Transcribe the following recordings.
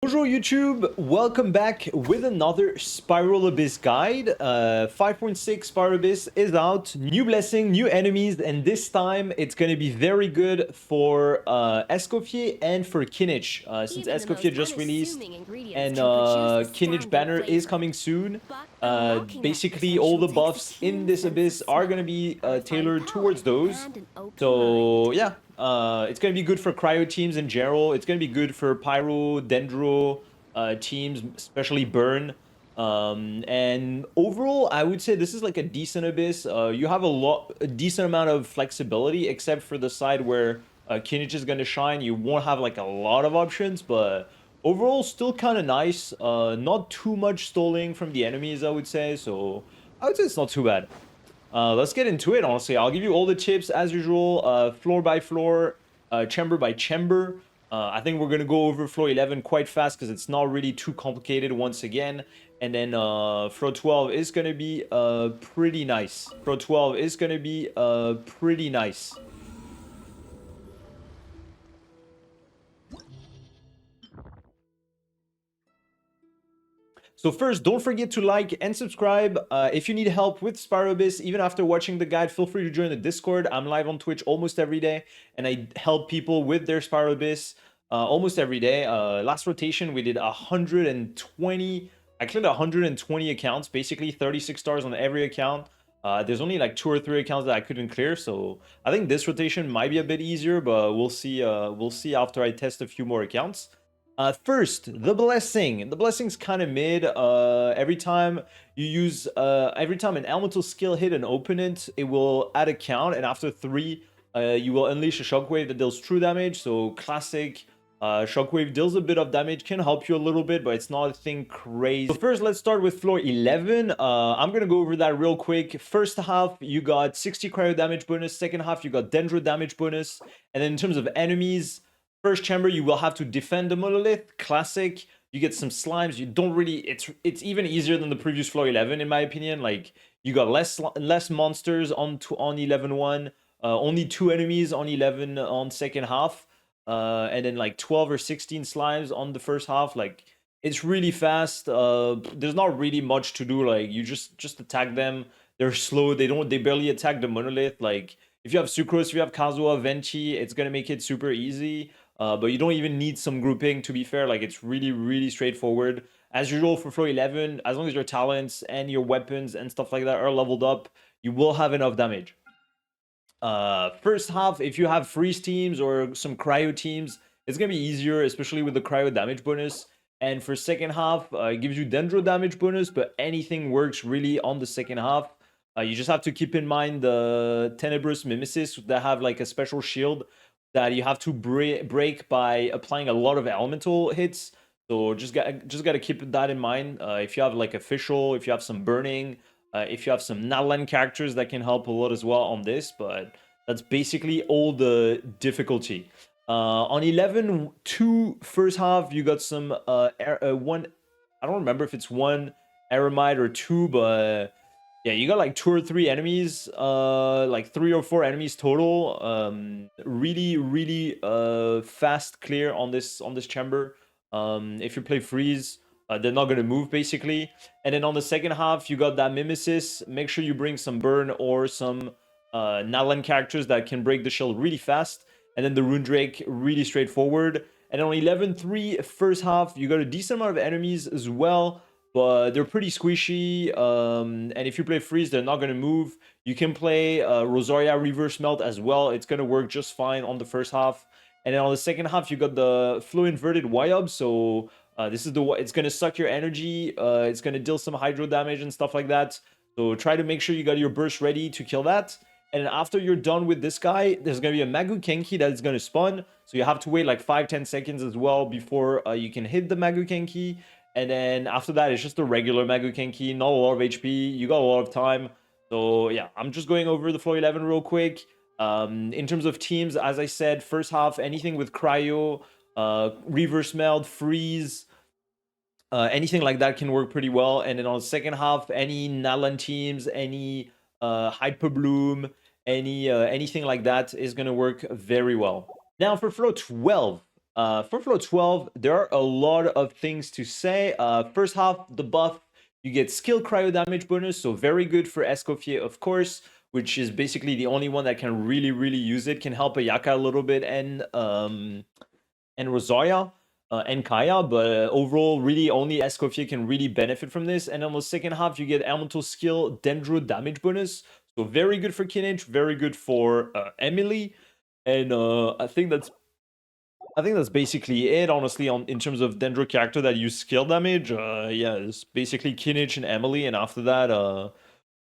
Bonjour YouTube, welcome back with another Spiral Abyss guide. 5.6 Spiral Abyss is out, new blessing, new enemies, and this time it's going to be very good for Escoffier and for Kinich, since Escoffier just released and Kinich banner is coming soon. Basically all the buffs in this Abyss are going to be tailored towards those. So yeah, it's going to be good for cryo teams in general. It's going to be good for pyro, dendro teams, especially burn. And overall, I would say this is like a decent abyss. You have a decent amount of flexibility, except for the side where Kinich is going to shine. You won't have like a lot of options, but overall, still kind of nice. Not too much stalling from the enemies, I would say. So I would say it's not too bad. Let's get into it, honestly. I'll give you all the tips as usual, floor by floor, chamber by chamber. I think we're going to go over floor 11 quite fast because it's not really too complicated once again. And then floor 12 is going to be pretty nice. Floor 12 is going to be pretty nice. So first, don't forget to like and subscribe. If you need help with Spiral Abyss, even after watching the guide, feel free to join the Discord. I'm live on Twitch almost every day, and I help people with their Spiral Abyss almost every day. Last rotation, we did 120. I cleared 120 accounts, basically 36 stars on every account. There's only like 2 or 3 accounts that I couldn't clear, so I think this rotation might be a bit easier, but we'll see. We'll see after I test a few more accounts. First, the blessing. The blessing's kind of mid. Every time you use, every time an elemental skill hit an opponent, it will add a count, and after 3, you will unleash a shockwave that deals true damage. So classic shockwave deals a bit of damage, can help you a little bit, but it's not a thing crazy. So first, let's start with floor 11. I'm gonna go over that real quick. First half, you got 60 cryo damage bonus. Second half, you got dendro damage bonus. And then in terms of enemies, first chamber, you will have to defend the monolith. Classic. You get some slimes. You don't really. It's even easier than the previous floor 11 in my opinion. Like you got less monsters on 11-1. Only 2 enemies on 11 on second half. And then like 12 or 16 slimes on the first half. Like it's really fast. There's not really much to do. Like you just attack them. They're slow. They barely attack the monolith. Like if you have Sucrose, if you have Kazuha, Venti, it's gonna make it super easy. But you don't even need some grouping, to be fair. Like, it's really, really straightforward. As usual for floor 11, as long as your talents and your weapons and stuff like that are leveled up, you will have enough damage. First half, if you have freeze teams or some cryo teams, it's going to be easier, especially with the cryo damage bonus. And for second half, it gives you dendro damage bonus, but anything works really on the second half. You just have to keep in mind the Tenebrous Mimesis that have like a special shield that you have to break by applying a lot of elemental hits. So just got to keep that in mind. If you have like official, if you have some burning, if you have some Nalan characters that can help a lot as well on this, but that's basically all the difficulty. On 11-2 first half, you got some one. I don't remember if it's 1 Aramide or 2, but yeah, you got like 2 or 3 enemies, like 3 or 4 enemies total. Really, really fast clear on this chamber. If you play freeze, they're not gonna move basically. And then on the second half, you got that Mimesis. Make sure you bring some burn or some Nalan characters that can break the shield really fast. And then the Rune Drake, really straightforward. And on 11-3 first half, you got a decent amount of enemies as well, but they're pretty squishy. And if you play freeze, they're not going to move. You can play Rosaria Reverse Melt as well. It's going to work just fine on the first half. And then on the second half, you got the Flow Inverted Wyub. So this is it's going to suck your energy. It's going to deal some hydro damage and stuff like that. So try to make sure you got your burst ready to kill that. And then after you're done with this guy, there's going to be a Magu Kenki that is going to spawn. So you have to wait like 5-10 seconds as well before you can hit the Magu Kenki. And then after that, it's just a regular Magu Kenki, not a lot of HP. You got a lot of time. So yeah, I'm just going over the floor 11 real quick. In terms of teams, as I said, first half, anything with Cryo, Reverse Meld, Freeze, anything like that can work pretty well. And then on the second half, any Nalan teams, any Hyper Bloom, anything like that is going to work very well. Now for floor 12, For flow 12, there are a lot of things to say. First half, the buff, you get skill cryo damage bonus, so very good for Escoffier, of course, which is basically the only one that can really use it. Can help Ayaka a little bit and Rosaria and Kaya, but overall, really only Escoffier can really benefit from this. And on the second half, you get elemental skill Dendro damage bonus, so very good for Kinich, very good for Emily, and I think that's basically it, honestly, in terms of Dendro character that use skill damage. Yeah, it's basically Kinich and Emily, and after that,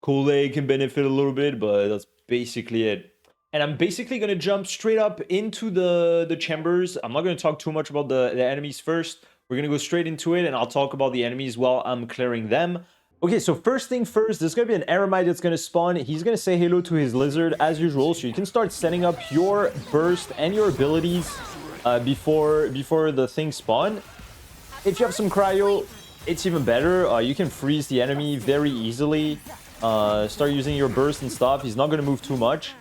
Kole can benefit a little bit, but that's basically it. And I'm basically gonna jump straight up into the chambers. I'm not gonna talk too much about the enemies first. We're gonna go straight into it, and I'll talk about the enemies while I'm clearing them. Okay, so first thing first, there's gonna be an Aramite that's gonna spawn. He's gonna say hello to his lizard as usual, so you can start setting up your burst and your abilities before the thing spawn. If you have some cryo, it's even better. You can freeze the enemy very easily. Start using your burst and stuff. He's not going to move too much.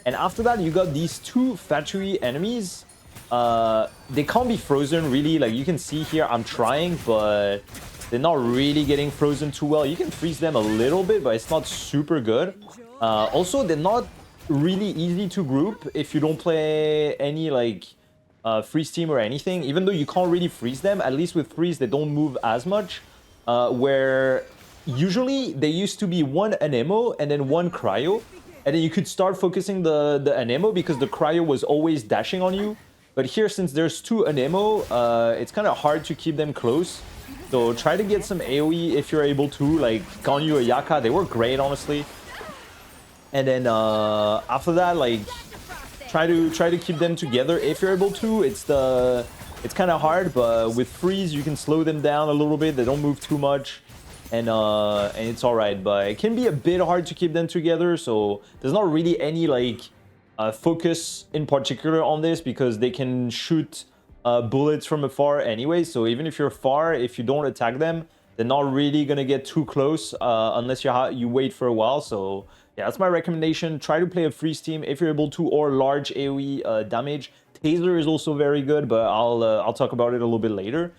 And after that, you got these two Fatui enemies. They can't be frozen, really. Like, you can see here, I'm trying, but they're not really getting frozen too well. You can freeze them a little bit, but it's not super good. Also, they're not really easy to group if you don't play any, like, freeze team or anything. Even though you can't really freeze them, at least with freeze, they don't move as much. Where usually they used to be one Anemo and then one Cryo, and then you could start focusing the Anemo because the Cryo was always dashing on you. But here, since there's two Anemo, it's kind of hard to keep them close. So try to get some AoE if you're able to, like Ganyu or Yaka. They work great, honestly. And then after that, like try to keep them together if you're able to. It's kind of hard, but with freeze you can slow them down a little bit. They don't move too much, and it's all right. But it can be a bit hard to keep them together. So there's not really any like focus in particular on this because they can shoot bullets from afar anyway. So even if you're far, if you don't attack them, they're not really gonna get too close unless you wait for a while. So yeah, that's my recommendation. Try to play a freeze team if you're able to, or large AoE damage. Taser is also very good, but I'll talk about it a little bit later.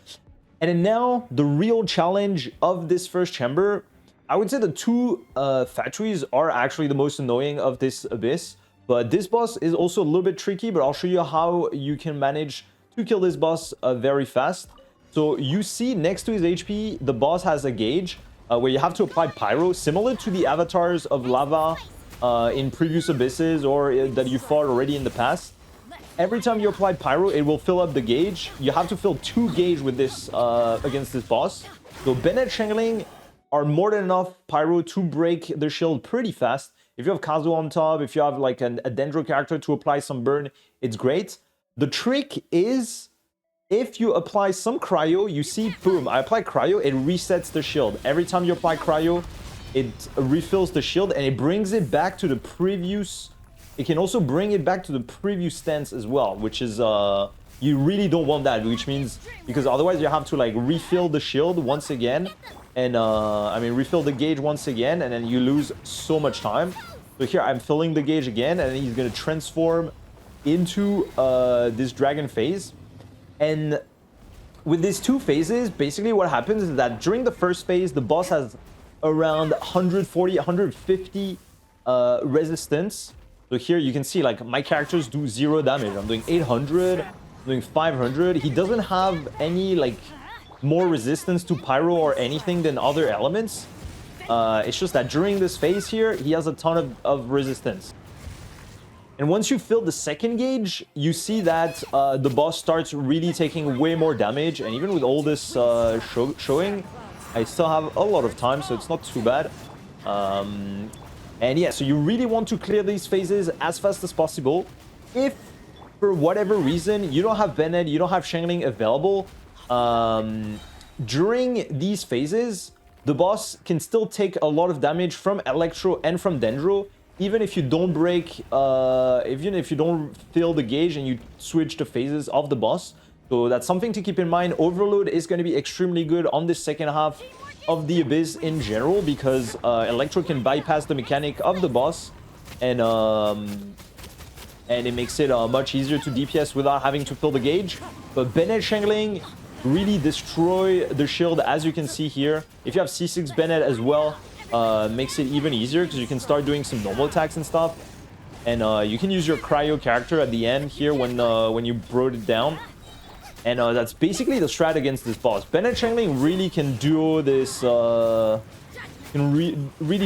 And then now, the real challenge of this first chamber. I would say the two Fatuis are actually the most annoying of this abyss. But this boss is also a little bit tricky, but I'll show you how you can manage to kill this boss very fast. So you see next to his HP, the boss has a gauge where you have to apply pyro, similar to the avatars of lava in previous abysses or that you fought already in the past. Every time you apply pyro, it will fill up the gauge. You have to fill 2 gauge with this against this boss. So Bennett Shangling are more than enough pyro to break the shield pretty fast. If you have Kazuo on top, if you have like a Dendro character to apply some burn, it's great. The trick is, if you apply some cryo, you see, boom, I apply cryo, it resets the shield. Every time you apply cryo, it refills the shield and it brings it back to the previous... It can also bring it back to the previous stance as well, which is, you really don't want that, which means, because otherwise you have to like refill the shield once again. And, I mean, refill the gauge once again, and then you lose so much time. So here I'm filling the gauge again, and then he's going to transform into this dragon phase. And with these two phases, basically what happens is that during the first phase, the boss has around 140, 150 resistance. So here you can see like my characters do 0 damage. I'm doing 800, I'm doing 500. He doesn't have any like more resistance to pyro or anything than other elements. It's just that during this phase here, he has a ton of resistance. And once you fill the second gauge, you see that the boss starts really taking way more damage. And even with all this showing, I still have a lot of time, so it's not too bad. And yeah, so you really want to clear these phases as fast as possible. If, for whatever reason, you don't have Bennett, you don't have Shangling available, during these phases, the boss can still take a lot of damage from Electro and from Dendro, even if you don't break, even if you don't fill the gauge and you switch the phases of the boss. So that's something to keep in mind. Overload is going to be extremely good on this second half of the Abyss in general, because Electro can bypass the mechanic of the boss, and it makes it much easier to DPS without having to fill the gauge. But Bennett Shangling really destroy the shield, as you can see here. If you have C6 Bennett as well, makes it even easier because you can start doing some normal attacks and stuff. And you can use your cryo character at the end here when you brought it down. And that's basically the strat against this boss. Bennett Shangling really can duo this, really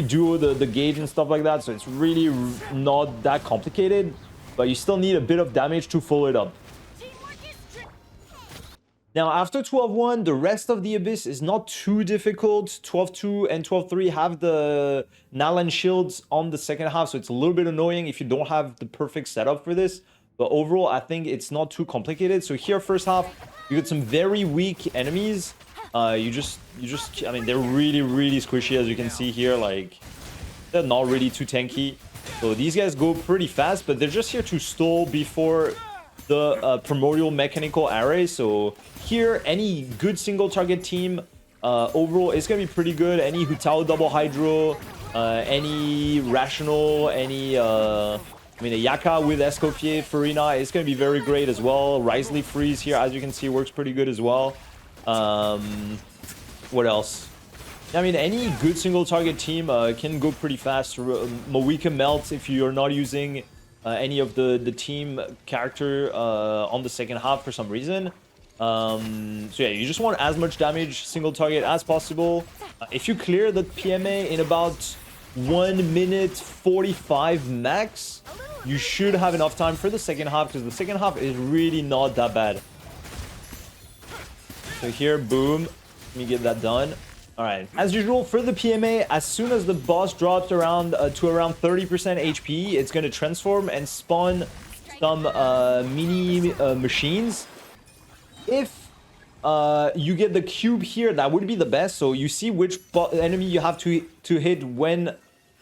duo the gauge and stuff like that. So it's really not that complicated, but you still need a bit of damage to follow it up. Now, after 12-1, the rest of the Abyss is not too difficult. 12-2 and 12-3 have the Nalan shields on the second half, so it's a little bit annoying if you don't have the perfect setup for this. But overall, I think it's not too complicated. So here, first half, you get some very weak enemies. I mean, they're really, really squishy, as you can see here. Like, they're not really too tanky. So these guys go pretty fast, but they're just here to stall before the primordial mechanical array. So here, any good single target team overall is going to be pretty good. Any Hutao double hydro, any rational, any I mean, a Yaka with Escoffier, Farina is going to be very great as well. Risley Freeze here, as you can see, works pretty good as well. What else? I mean, any good single target team can go pretty fast. Moika Melt, if you're not using any of the team character on the second half for some reason. So yeah, you just want as much damage single target as possible. If you clear the PMA in about 1 minute 45 max, you should have enough time for the second half, because the second half is really not that bad. So here, boom, let me get that done. All right, as usual for the PMA, as soon as the boss drops around to around 30% HP, it's going to transform and spawn some mini machines. If you get the cube here, that would be the best. So you see which enemy you have to hit when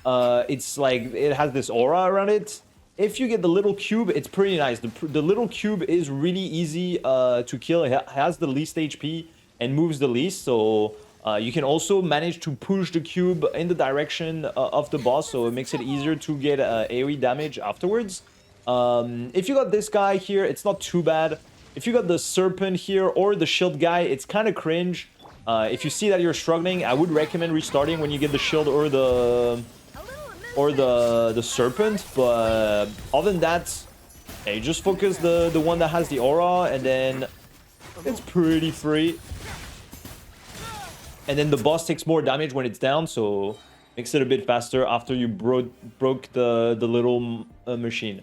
it's like it has this aura around it. If you get the little cube, it's pretty nice. The little cube is really easy to kill. It has the least HP and moves the least. So you can also manage to push the cube in the direction of the boss. So it makes it easier to get AoE damage afterwards. If you got this guy here, it's not too bad. If you got the serpent here or the shield guy, it's kind of cringe. If you see that you're struggling, I would recommend restarting when you get the shield or the serpent. But other than that, yeah, you just focus the one that has the aura, and then it's pretty free. And then the boss takes more damage when it's down, so makes it a bit faster after you broke the little machine.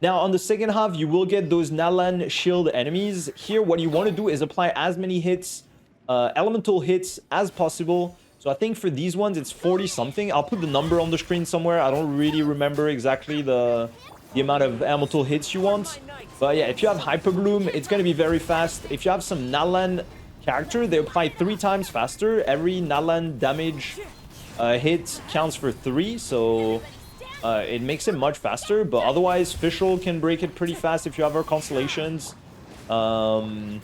Now, on the second half, you will get those Nalan shield enemies. Here, what you want to do is apply as many hits, elemental hits, as possible. So I think for these ones, it's 40-something. I'll put the number on the screen somewhere. I don't really remember exactly the amount of elemental hits you want. But yeah, if you have Hyper Bloom, it's going to be very fast. If you have some Nalan character, they apply 3 times faster. Every Nalan damage hit counts for 3, so it makes it much faster. But otherwise, Fischl can break it pretty fast if you have her constellations. And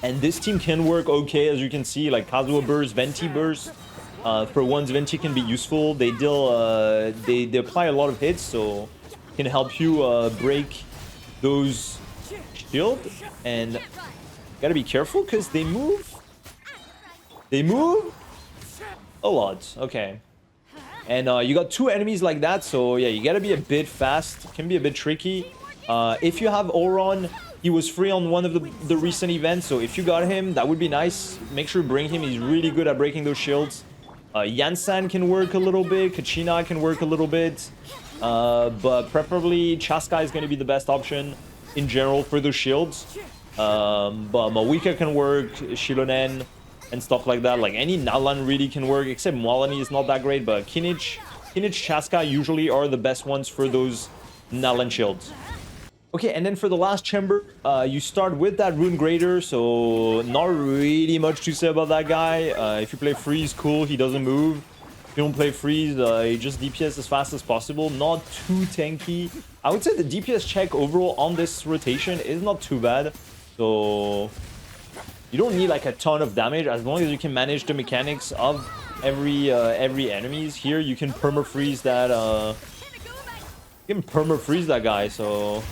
this team can work okay, as you can see, like Kazuha Burst, Venti Burst. For once, Venti can be useful. They deal, they apply a lot of hits, so can help you break those shield. And gotta be careful because they move. They move a lot. Okay. And you got 2 enemies like that, so yeah, you gotta be a bit fast. It can be a bit tricky. If you have Oron, he was free on one of the recent events, so if you got him, that would be nice. Make sure to bring him. He's really good at breaking those shields. Yansan can work a little bit. Kachina can work a little bit. But preferably, Chaska is going to be the best option in general for those shields. But Mawika can work, Shilonen, and stuff like that. Like, any Nalan really can work, except Mwalani is not that great. But Kinich, Chaska usually are the best ones for those Nalan shields. Okay, and then for the last chamber, you start with that Rune Grader, so not really much to say about that guy. If you play Freeze, cool, he doesn't move. If you don't play Freeze, he just DPS as fast as possible. Not too tanky. I would say the DPS check overall on this rotation is not too bad. So you don't need like a ton of damage as long as you can manage the mechanics of every enemies. Here you can perma freeze that guy, so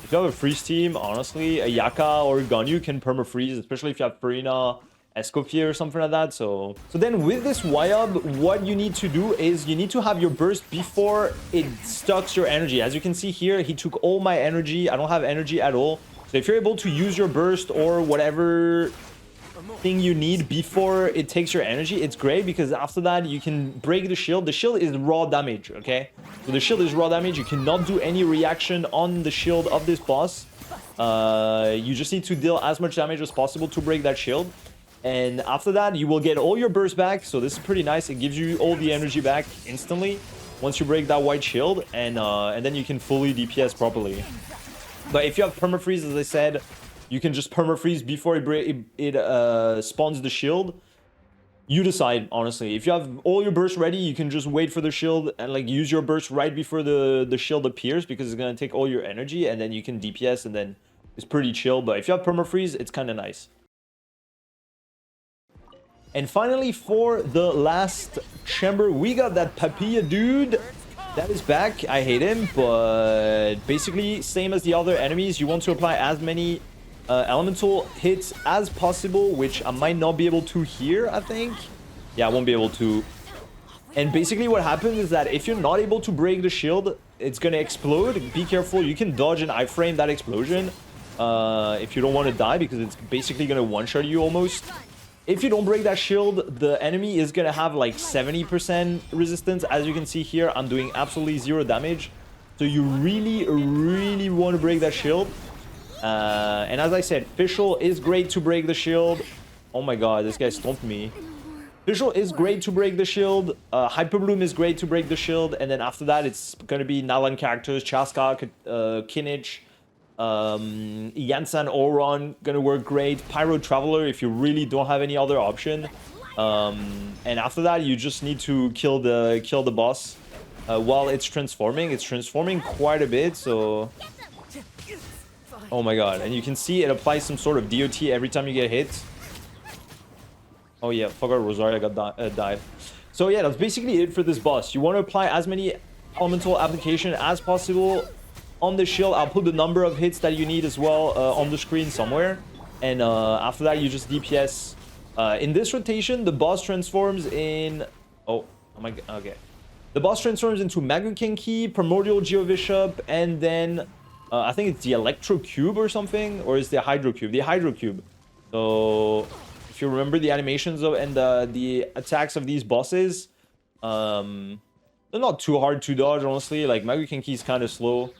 If you have a freeze team, honestly, a Yaka or a Ganyu can perma-freeze, especially if you have Farina, Escoffier or something like that. So then with this Wyab, what you need to do is you need to have your burst before it stocks your energy. As you can see here, he took all my energy. I don't have energy at all. So if you're able to use your burst or whatever thing you need before it takes your energy, it's great, because after that you can break the shield. The shield is raw damage, okay? So the shield is raw damage. You cannot do any reaction on the shield of this boss. You just need to deal as much damage as possible to break that shield, and after that you will get all your burst back. So this is pretty nice. It gives you all the energy back instantly once you break that white shield, and then you can fully DPS properly. But if you have permafreeze, as I said, you can just permafreeze before it spawns the shield. You decide, honestly. If you have all your bursts ready, you can just wait for the shield and like use your burst right before the shield appears, because it's gonna take all your energy, and then you can DPS, and then it's pretty chill. But if you have permafreeze, it's kind of nice. And finally, for the last chamber, we got that Papilla dude. That is back. I hate him, but basically same as the other enemies. You want to apply as many elemental hits as possible, which I might not be able to here, I think. Yeah, I won't be able to. And basically what happens is that if you're not able to break the shield, it's gonna explode. Be careful. You can dodge and iframe that explosion if you don't want to die, because it's basically gonna one-shot you almost. If you don't break that shield, the enemy is gonna have like 70% resistance. As you can see here, I'm doing absolutely 0 damage. So you really want to break that shield. And as I said, Fischl is great to break the shield. Oh my god, this guy stomped me. Fischl is great to break the shield. Hyperbloom is great to break the shield. And then after that, it's gonna be Nalan characters, Chaska, Kinich, Yansan, Oron, gonna work great. Pyro Traveler if you really don't have any other option. And after that, you just need to kill the boss while it's transforming. It's transforming quite a bit, so... Oh my god, and you can see it applies some sort of DOT every time you get hit. Oh yeah, forgot Rosaria got died. So yeah, that's basically it for this boss. You want to apply as many elemental application as possible on the shield. I'll put the number of hits that you need as well on the screen somewhere. And after that, you just DPS. In this rotation, the boss transforms in... Oh my god, okay. The boss transforms into Magukenki, Primordial Geobishop, and then... I think it's the Electro Cube or something, or is the Hydro Cube? The Hydro Cube. So if you remember the animations of and the attacks of these bosses, they're not too hard to dodge, honestly. Like Magukenki is kind of slow,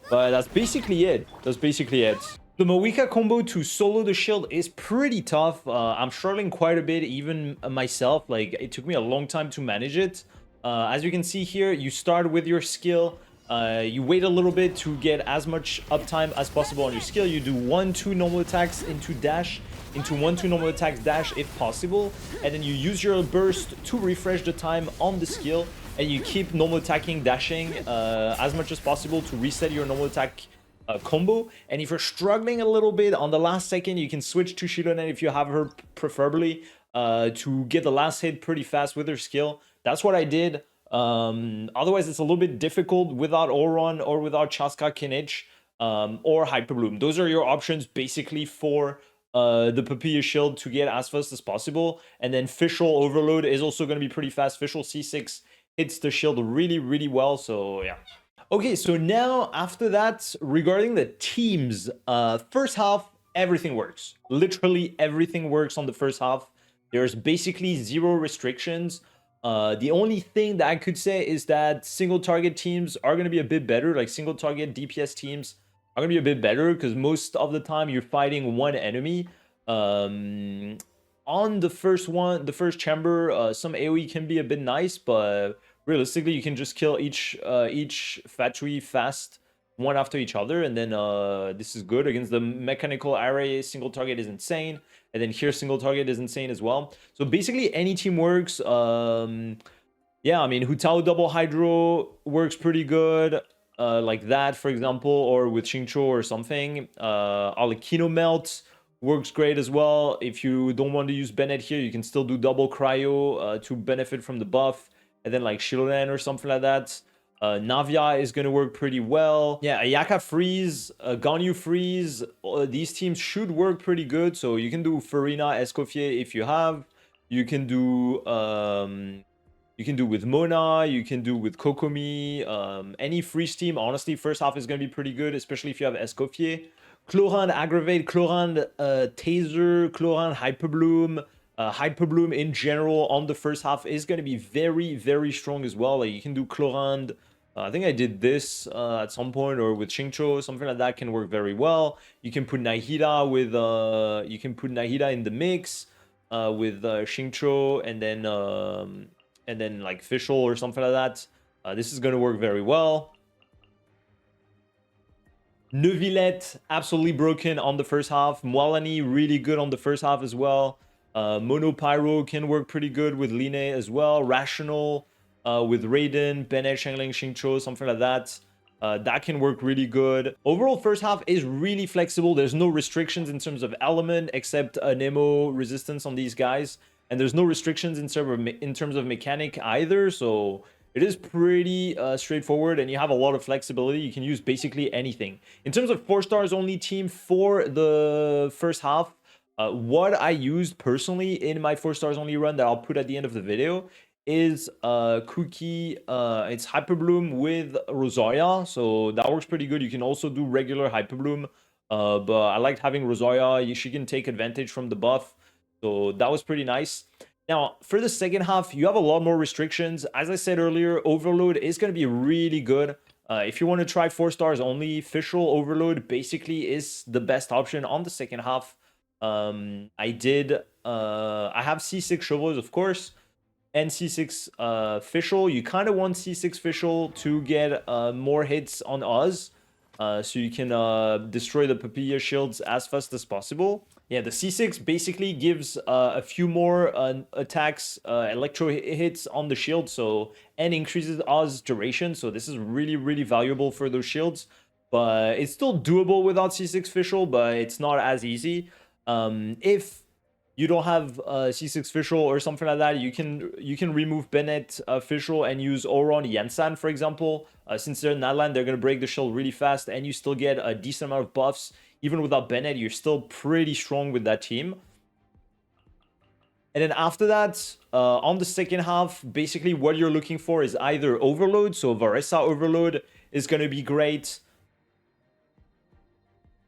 but that's basically it. That's basically it. The Moika combo to solo the shield is pretty tough. I'm struggling quite a bit, even myself. Like it took me a long time to manage it. As you can see here, you start with your skill. You wait a little bit to get as much uptime as possible on your skill. You do 1-2 normal attacks into dash, into 1-2 normal attacks dash if possible, and then you use your burst to refresh the time on the skill, and you keep normal attacking, dashing as much as possible to reset your normal attack combo. And if you're struggling a little bit on the last second, you can switch to Shilonen if you have her, preferably to get the last hit pretty fast with her skill. That's what I did. Otherwise, it's a little bit difficult without Oron or without Chaska, Kinich, or Hyperbloom. Those are your options basically for the Papilla shield to get as fast as possible. And then Fischl Overload is also going to be pretty fast. Fischl C6 hits the shield really well, so yeah. Okay, so now after that, regarding the teams, first half, everything works. Literally everything works on the first half. There's basically 0 restrictions. The only thing that I could say is that single target teams are going to be a bit better. Like single target DPS teams are going to be a bit better, because most of the time you're fighting one enemy. On the first chamber, some AoE can be a bit nice, but realistically you can just kill each factory fast, one after each other, and then this is good. Against the mechanical array, single target is insane. And then here, single target is insane as well. So basically, any team works. Yeah, I mean, Hutao double Hydro works pretty good. Like that, for example, or with Xingqiu or something. Alekino Melt works great as well. If you don't want to use Bennett here, you can still do double Cryo to benefit from the buff. And then like Shilonen or something like that. Navia is going to work pretty well. Yeah, Ayaka freeze, Ganyu freeze. These teams should work pretty good. So you can do Farina, Escoffier if you have. You can do with Mona. You can do with Kokomi. Any freeze team. Honestly, first half is going to be pretty good, especially if you have Escoffier. Chlorand Aggravate, Chlorand Taser, Chlorand Hyperbloom. Hyperbloom in general on the first half is going to be very, very strong as well. Like you can do Chlorand. I think I did this at some point, or with Xingqiu, something like that can work very well. You can put Nahida with in the mix with Xingqiu, and then like Fischl or something like that. This is going to work very well. Neuvillette, absolutely broken on the first half. Moalani, really good on the first half as well. Mono Pyro can work pretty good with Line as well. Rational with Raiden, Bennett, Shengling, Xingqiu, something like that. That can work really good. Overall, first half is really flexible. There's no restrictions in terms of element except Nemo resistance on these guys. And there's no restrictions in terms of mechanic either. So it is pretty straightforward, and you have a lot of flexibility. You can use basically anything. In terms of 4 stars only team for the first half, what I used personally in my 4 stars only run that I'll put at the end of the video is Cookie. It's Hyperbloom with Rosaria, so that works pretty good. You can also do regular Hyperbloom, but I liked having Rosaria. She can take advantage from the buff, so that was pretty nice. Now, for the second half, you have a lot more restrictions. As I said earlier, Overload is going to be really good. If you want to try 4 stars only, Fischl Overload basically is the best option on the second half. I have C6 Chevreuse, of course, and C6 Fischl. You kind of want C6 Fischl to get more hits on Oz, so you can destroy the Papilla shields as fast as possible. Yeah, the C6 basically gives a few more attacks, electro hits on the shield, and increases Oz duration. So this is really, really valuable for those shields. But it's still doable without C6 Fischl, but it's not as easy. If you don't have C6 Fischl or something like that, you can remove Bennett Fischl and use Oron Yansan, for example. Since they're in Nadland, they're going to break the shield really fast, and you still get a decent amount of buffs. Even without Bennett, you're still pretty strong with that team. And then after that, on the second half, basically what you're looking for is either Overload. So Varesa Overload is going to be great.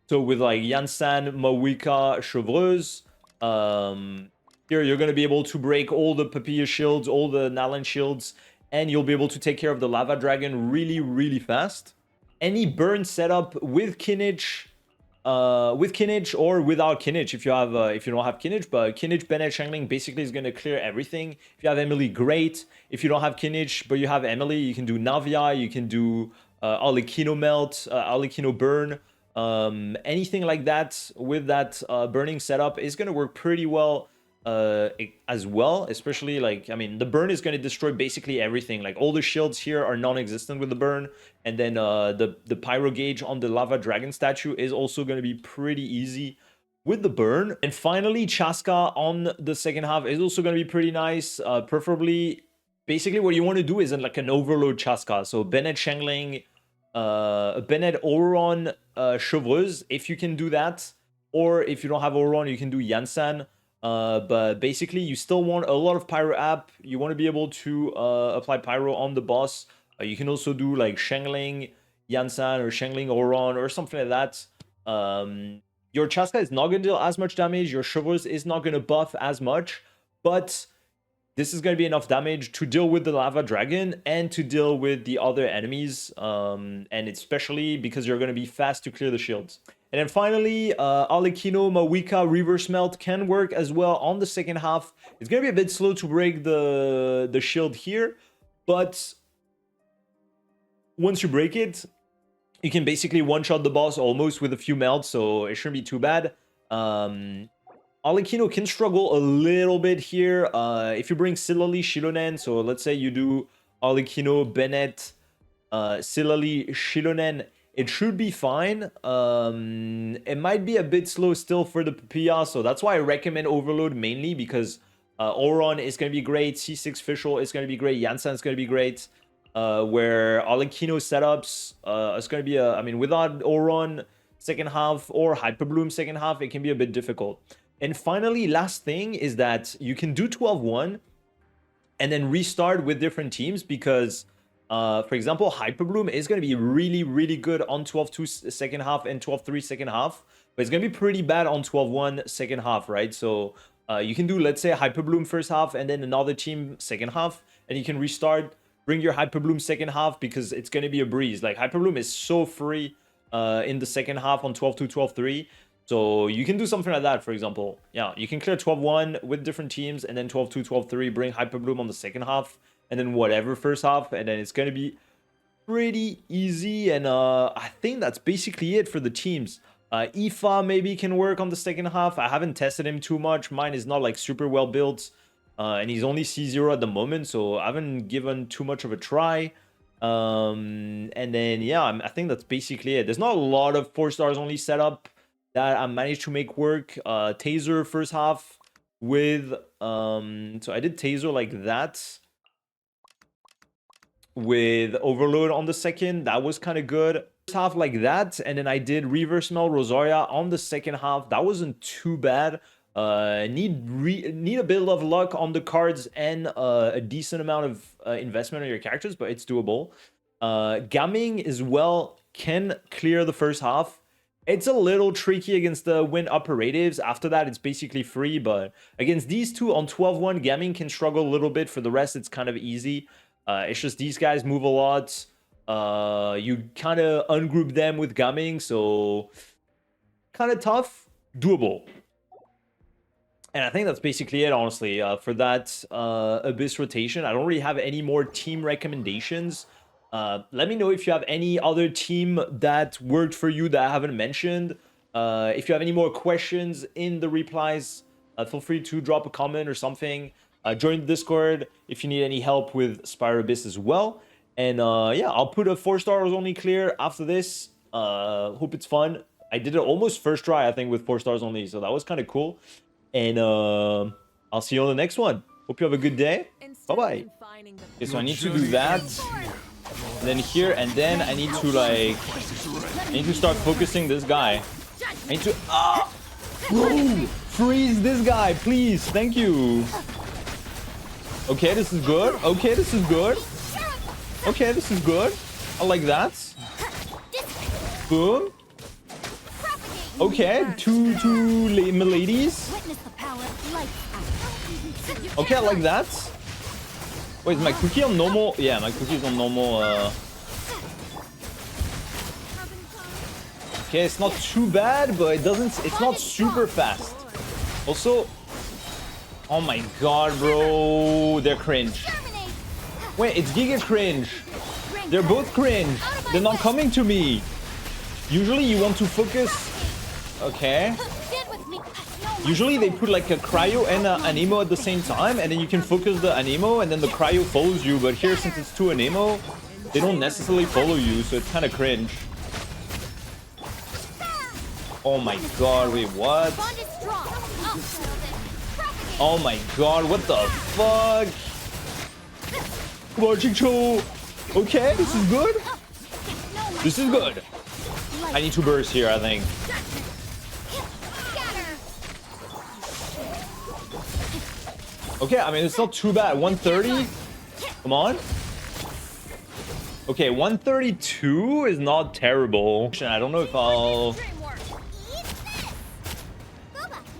So with like Yansan, Mawika, Chevreuse, here you're going to be able to break all the Papilla shields, all the Nalan shields, and you'll be able to take care of the Lava Dragon really, really fast. Any burn setup with Kinich, or without Kinich if you don't have Kinich, but Kinich, Bennett, Shangling basically is going to clear everything. If you have Emily, great. If you don't have Kinich but you have Emily, you can do Navia, you can do Alikino Melt, Alikino Burn. Anything like that with that burning setup is going to work pretty well as well, especially like, I mean, the burn is going to destroy basically everything. Like all the shields here are non-existent with the burn, and then the pyro gauge on the lava dragon statue is also going to be pretty easy with the burn. And finally, Chaska on the second half is also going to be pretty nice. Preferably, basically what you want to do is like an overload Chaska. So Bennett Shengling, Bennett Oron, Chevreuse, if you can do that. Or if you don't have Oron, you can do Yansan. But basically, you still want a lot of Pyro app. You want to be able to apply Pyro on the boss. You can also do like Shengling, Yansan, or Shengling Oron, or something like that. Your Chaska is not going to deal as much damage. Your Chevreuse is not going to buff as much. But this is going to be enough damage to deal with the Lava Dragon and to deal with the other enemies. And especially because you're going to be fast to clear the shields. And then finally, Alikino, Mawika, Reverse Melt can work as well on the second half. It's going to be a bit slow to break the shield here. But once you break it, you can basically one-shot the boss almost with a few melts. So it shouldn't be too bad. Alikino can struggle a little bit here. If you bring Silali, Shilonen, so let's say you do Alikino, Bennett, Silali, Shilonen, it should be fine. It might be a bit slow still for the Papilla, so that's why I recommend Overload mainly, because Oron is going to be great, C6 Fischl is going to be great, Yansan is going to be great. where Alekino setups is going to be I mean, without Oron second half or Hyperbloom second half, it can be a bit difficult. And finally, last thing is that you can do 12-1 and then restart with different teams because, for example, Hyperbloom is going to be really, really good on 12-2 second half and 12-3 second half, but it's going to be pretty bad on 12-1 second half, right? So you can do, let's say, Hyperbloom first half and then another team second half, and you can restart, bring your Hyperbloom second half because it's going to be a breeze. Like, Hyperbloom is so free in the second half on 12-2, 12-3. So you can do something like that, for example. Yeah, you can clear 12-1 with different teams and then 12-2, 12-3, bring Hyperbloom on the second half and then whatever first half. And then it's going to be pretty easy. And I think that's basically it for the teams. Ifa maybe can work on the second half. I haven't tested him too much. Mine is not like super well built. And he's only C0 at the moment, so I haven't given too much of a try. And then, yeah, I think that's basically it. There's not a lot of 4 stars only setup that I managed to make work. Taser first half with so I did Taser like that with Overload on the second. That was kind of good. First half like that, and then I did Reverse Mel Rosaria on the second half. That wasn't too bad. Need a bit of luck on the cards and a decent amount of investment on your characters, but it's doable. Gaming as well can clear the first half. It's a little tricky against the win operatives. After that, it's basically free. But against these two on 12-1, Gaming can struggle a little bit. For the rest, it's kind of easy. It's just these guys move a lot. You kind of ungroup them with Gaming. So kind of tough, doable. And I think that's basically it, honestly, for that Abyss rotation. I don't really have any more team recommendations. Let me know if you have any other team that worked for you that I haven't mentioned. If you have any more questions in the replies, feel free to drop a comment or something. Join the Discord if you need any help with Spyro Abyss as well. And yeah, I'll put a 4 stars only clear after this. Hope it's fun. I did it almost first try, I think, with 4 stars only, so that was kind of cool. And I'll see you on the next one. Hope you have a good day. Bye-bye. Okay, so I need to do that. And then here, and then I need to, like, I need to start focusing this guy. I need to, bro, freeze this guy, please. Thank you. Okay, this is good. Okay, this is good. Okay, this is good. I like that. Boom. Okay, two ladies. Okay, I like that. Wait, is my cookie on normal? Yeah, my cookie's on normal. Okay, it's not too bad, but it's not super fast. Also, oh my god, bro, they're cringe. Wait, it's Giga cringe. They're both cringe. They're not coming to me. Usually you want to focus. Okay. Usually they put like a cryo and an anemo at the same time, and then you can focus the anemo and then the cryo follows you. But here, since it's 2 anemo, they don't necessarily follow you, so it's kind of cringe. Oh my god, wait, what? Oh my god, what the fuck? Come on, Chicho. Okay, this is good. This is good. I need to burst here, I think. Okay, I mean, it's not too bad. 130? Come on. Okay, 132 is not terrible. I don't know if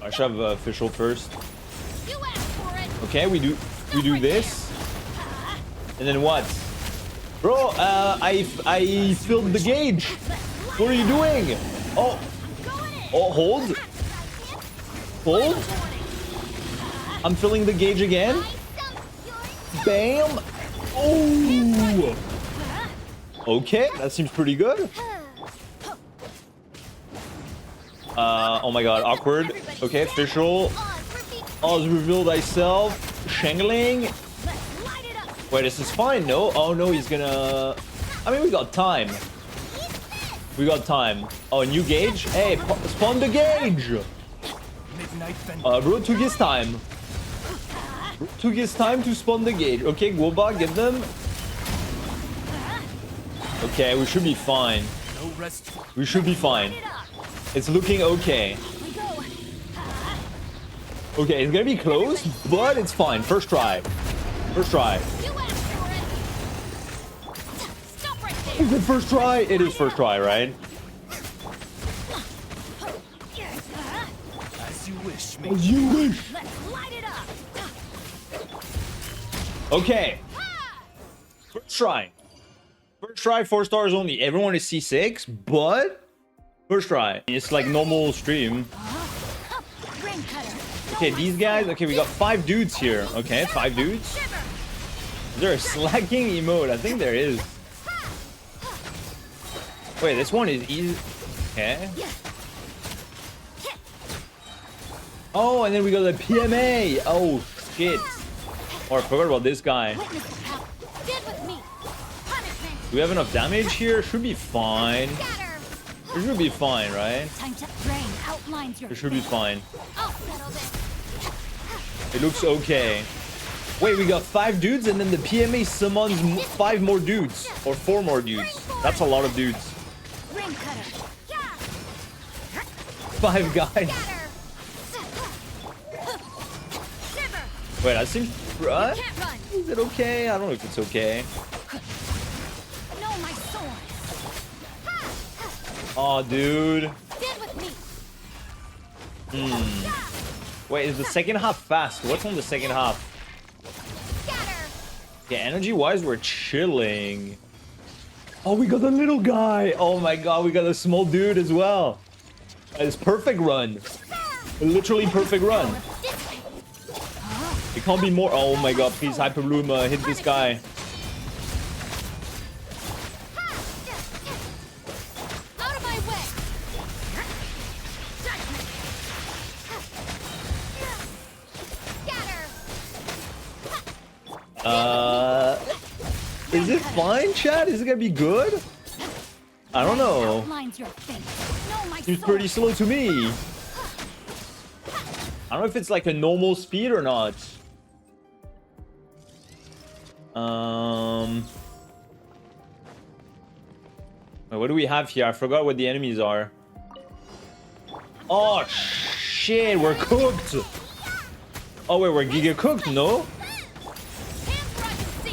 I should have official first. Okay, we do this. And then what? Bro, I filled the gauge. What are you doing? Oh, hold. Hold. I'm filling the gauge again. Bam. Oh. Okay, that seems pretty good. Oh my god, awkward. Okay, official. Oz, reveal thyself. Shangling. Wait, this is fine, no? Oh no, he's gonna... I mean, we got time. We got time. Oh, new gauge? Hey, spawn the gauge! Bro took his time. Took his time to spawn the gauge. Okay, Goba, get them. Okay, we should be fine. No rest. We should be fine. It's looking okay. Okay, it's gonna be close, but it's fine. First try. First try. Is it first try? It is first try, right? As you wish, me. As you wish. Let's light it up. Okay. First try. First try, 4 stars only. Everyone is C6, but first try. It's like normal stream. Okay, these guys. Okay, we got 5 dudes here. Okay, 5 dudes. Is there a slacking emote? I think there is. Wait, this one is easy. Okay. Oh, and then we got the PMA. Oh, shit. Oh, I forgot about this guy. Do we have enough damage here? Should be fine. It should be fine, right? It should be fine. It looks okay. Wait, we got 5 dudes and then the PMA summons 5 more dudes. Or 4 more dudes. That's a lot of dudes. 5 guys. Wait, that seems... Is it okay? I don't know if it's okay. Oh, dude. Wait, is the second half fast? What's on the second half? Yeah, energy-wise, we're chilling. Oh, we got the little guy. Oh my god, we got a small dude as well. It's perfect run. Literally perfect run. It can't be more. Oh my god, please, Hyperbloom, hit this guy. Is it fine, chat? Is it gonna be good? I don't know. Seems pretty slow to me. I don't know if it's like a normal speed or not. Wait, what do we have here? I forgot what the enemies are. Oh shit, we're cooked. Oh wait, we're giga cooked, no?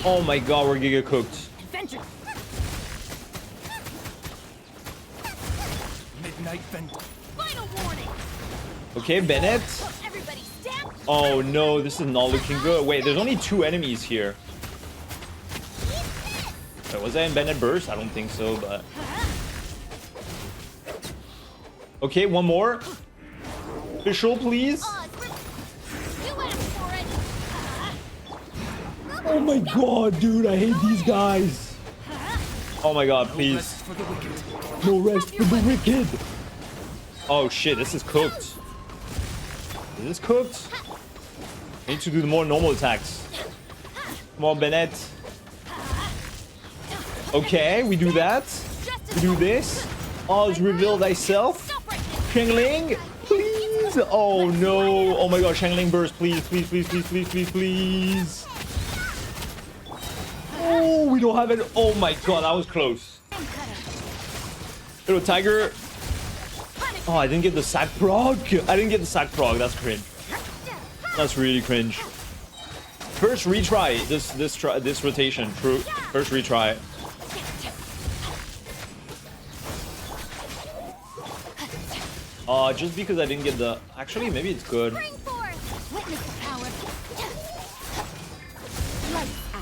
Oh my god, we're giga cooked. Midnight Bend. Final warning. Okay, Bennett. Oh no, this is not looking good. Wait, there's only 2 enemies here. Wait, was I in Bennett burst? I don't think so, but... Okay, one more. Official, please. Oh my god, dude, I hate these guys. Oh my god, please. No rest for the wicked. Oh shit, this is cooked. Is this cooked? I need to do the more normal attacks. Come on, Bennett. Okay, we do that. We do this. Oz, reveal thyself. Shangling, please. Oh no. Oh my god, Shangling burst, please, please, please, please, please, please, please. Oh, we don't have it. Oh my god, that was close. Little tiger. Oh, I didn't get the sack prog. I didn't get the sack prog. That's cringe. That's really cringe. First retry this rotation. True. First retry. Just because I didn't get the... Actually, maybe it's good.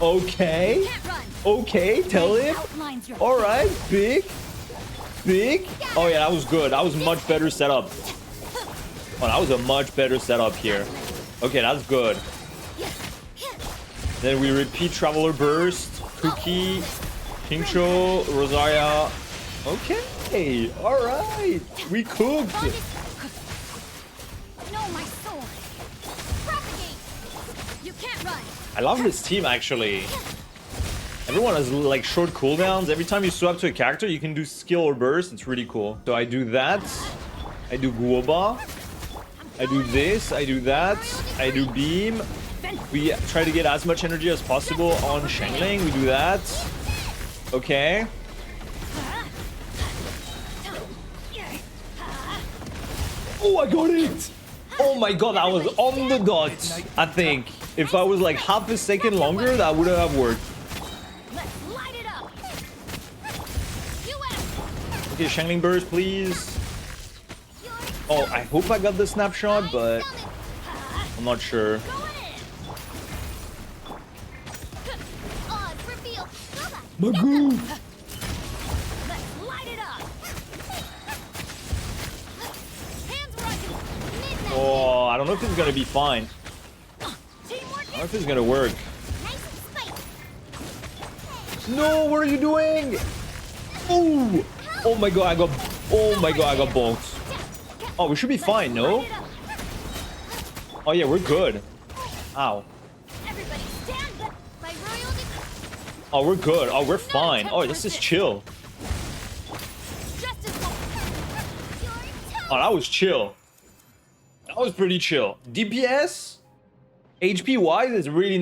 Okay. Okay, tell it. Alright, big. Big. Oh yeah, that was good. That was much better setup. Oh, that was a much better setup here. Okay, that's good. Then we repeat Traveler Burst, Cookie, Kincho, Rosaria. Okay, alright. We cooked. I love this team actually. Everyone has like short cooldowns. Every time you swap to a character, you can do skill or burst. It's really cool. So I do that. I do Guoba. I do this. I do that. I do beam. We try to get as much energy as possible on Shangling. We do that. Okay. Oh, I got it! Oh my god, I was on the dot, I think. If I was like half a second longer, that would have worked. Let's light it up. US. Okay, Shangling Burst, please. Oh, I hope I got the snapshot, but I'm not sure. Going in. Odds reveal. Magoo! Let's light it up. Hands rising. Midnight. Oh, I don't know if this is gonna be fine. Teamwork I don't know if this is gonna work. nice and spicy. No, what are you doing? Oh! Oh my god, I got... Oh my god, I got bonked. Oh, we should be fine, no? Light it up. Oh yeah, we're good. Ow. Everybody stand back. My royal Oh, we're good. Oh, we're fine. Oh, this is chill. justice. Oh, that was chill. That was pretty chill. DPS? HP wise is really not